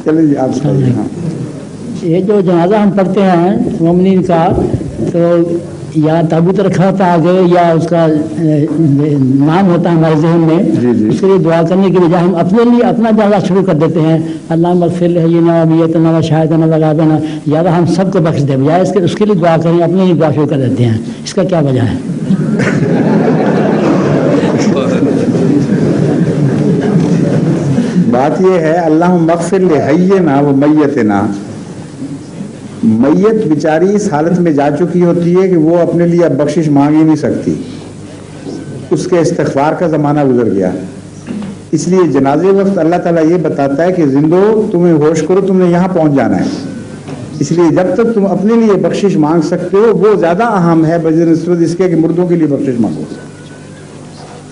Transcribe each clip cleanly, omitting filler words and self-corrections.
چلے جی آپ بتائیے. ہاں یہ جو جنازہ ہم پڑھتے ہیں مومنین کا، تو یا تابوت رکھا ہوتا ہے آگے، یا اس کا نام ہوتا ہے ہمارے ذہن میں، اس کے لیے دعا کرنے کی بجائے ہم اپنے لیے اپنا جنازہ شروع کر دیتے ہیں. اللہم اغفر لحینا ومیتنا وشاہدنا وغائبنا، یا ہم سب کو بخش دیں، بجائے اس کے لیے دعا کریں اپنے لیے دعا شروع کر دیتے ہیں. اس کا کیا وجہ ہے؟ بات یہ ہے اللہم اغفر لحینا ومیتنا، میت بیچاری اس حالت میں جا چکی ہوتی ہے کہ وہ اپنے لیے اب بخشش مانگ ہی نہیں سکتی، اس کے استغفار کا زمانہ گزر گیا. اس لیے جنازے وقت اللہ تعالیٰ یہ بتاتا ہے کہ زندو تمہیں ہوش کرو، تم نے یہاں پہنچ جانا ہے. اس لیے جب تک تم اپنے لیے بخشش مانگ سکتے ہو وہ زیادہ اہم ہے بنسبت اس کے کہ مردوں کے لیے بخشش مانگو.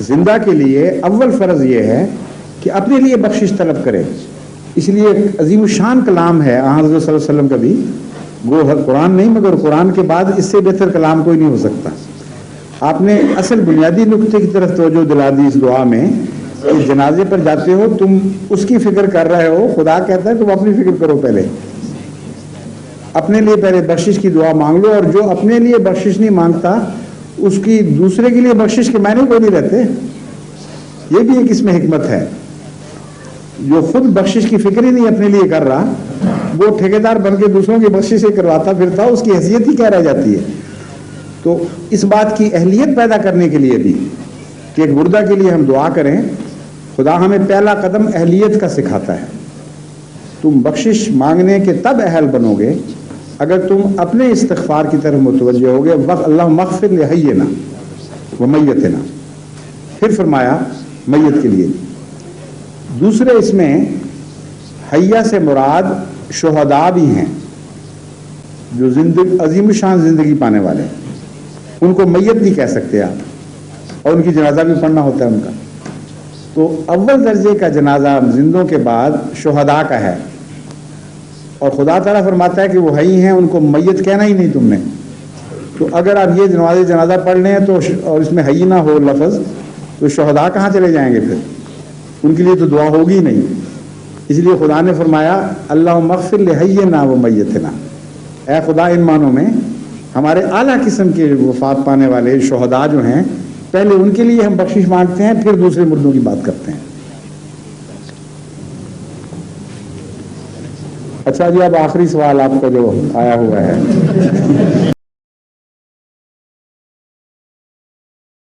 زندہ کے لیے اول فرض یہ ہے کہ اپنے لیے بخشش طلب کرے. اس لیے ایک عظیم الشان کلام ہے حضرت صلی اللہ علیہ وسلم کا بھی، گو قرآن نہیں مگر قرآن کے بعد اس سے بہتر کلام کوئی نہیں ہو سکتا. آپ نے اصل بنیادی نقطے کی طرف توجہ دلا دی اس دعا میں کہ جنازے پر جاتے ہو تم اس کی فکر کر رہے ہو، خدا کہتا ہے تم اپنی فکر کرو، پہلے اپنے لیے پہلے بخشش کی دعا مانگ لو. اور جو اپنے لیے بخشش نہیں مانگتا اس کی دوسرے کے لیے بخشش کے معنی کوئی نہیں رہتے. یہ بھی ایک اس میں حکمت ہے. جو خود بخشش کی فکر ہی نہیں اپنے لیے کر رہا، وہ ٹھیکیدار بن کے دوسروں کی بخشش سے کرواتا پھرتا، اس کی حیثیت ہی کیا رہ جاتی ہے. تو اس بات کی اہلیت پیدا کرنے کے لیے بھی کہ ایک مردہ کے لیے ہم دعا کریں، خدا ہمیں پہلا قدم اہلیت کا سکھاتا ہے. تم بخشش مانگنے کے تب اہل بنو گے اگر تم اپنے استغفار کی طرف متوجہ ہوگے. اللہم اغفر لحینا ومیتنا، پھر فرمایا میت کے لیے. دوسرے اس میں حیہ سے مراد شہداء بھی ہیں جو عظیم شان زندگی پانے والے ہیں. ان کو میت نہیں کہہ سکتے آپ، اور ان کی جنازہ بھی پڑھنا ہوتا ہے ان کا. تو اول درجے کا جنازہ زندوں کے بعد شہداء کا ہے، اور خدا تعالیٰ فرماتا ہے کہ وہ حی ہیں، ان کو میت کہنا ہی نہیں تم نے. تو اگر آپ یہ جنازہ پڑھ لیں تو اور اس میں حی نہ ہو لفظ، تو شہداء کہاں چلے جائیں گے؟ پھر ان کے لیے تو دعا ہوگی نہیں. اس لیے خدا نے فرمایا اللہم اغفر لحینا ومیتنا، اے خدا ان معنوں میں ہمارے اعلیٰ قسم کے وفات پانے والے شہداء جو ہیں، پہلے ان کے لیے ہم بخشش مانگتے ہیں، پھر دوسرے مردوں کی بات کرتے ہیں. اچھا جی، اب آخری سوال آپ کا جو آیا ہوا ہے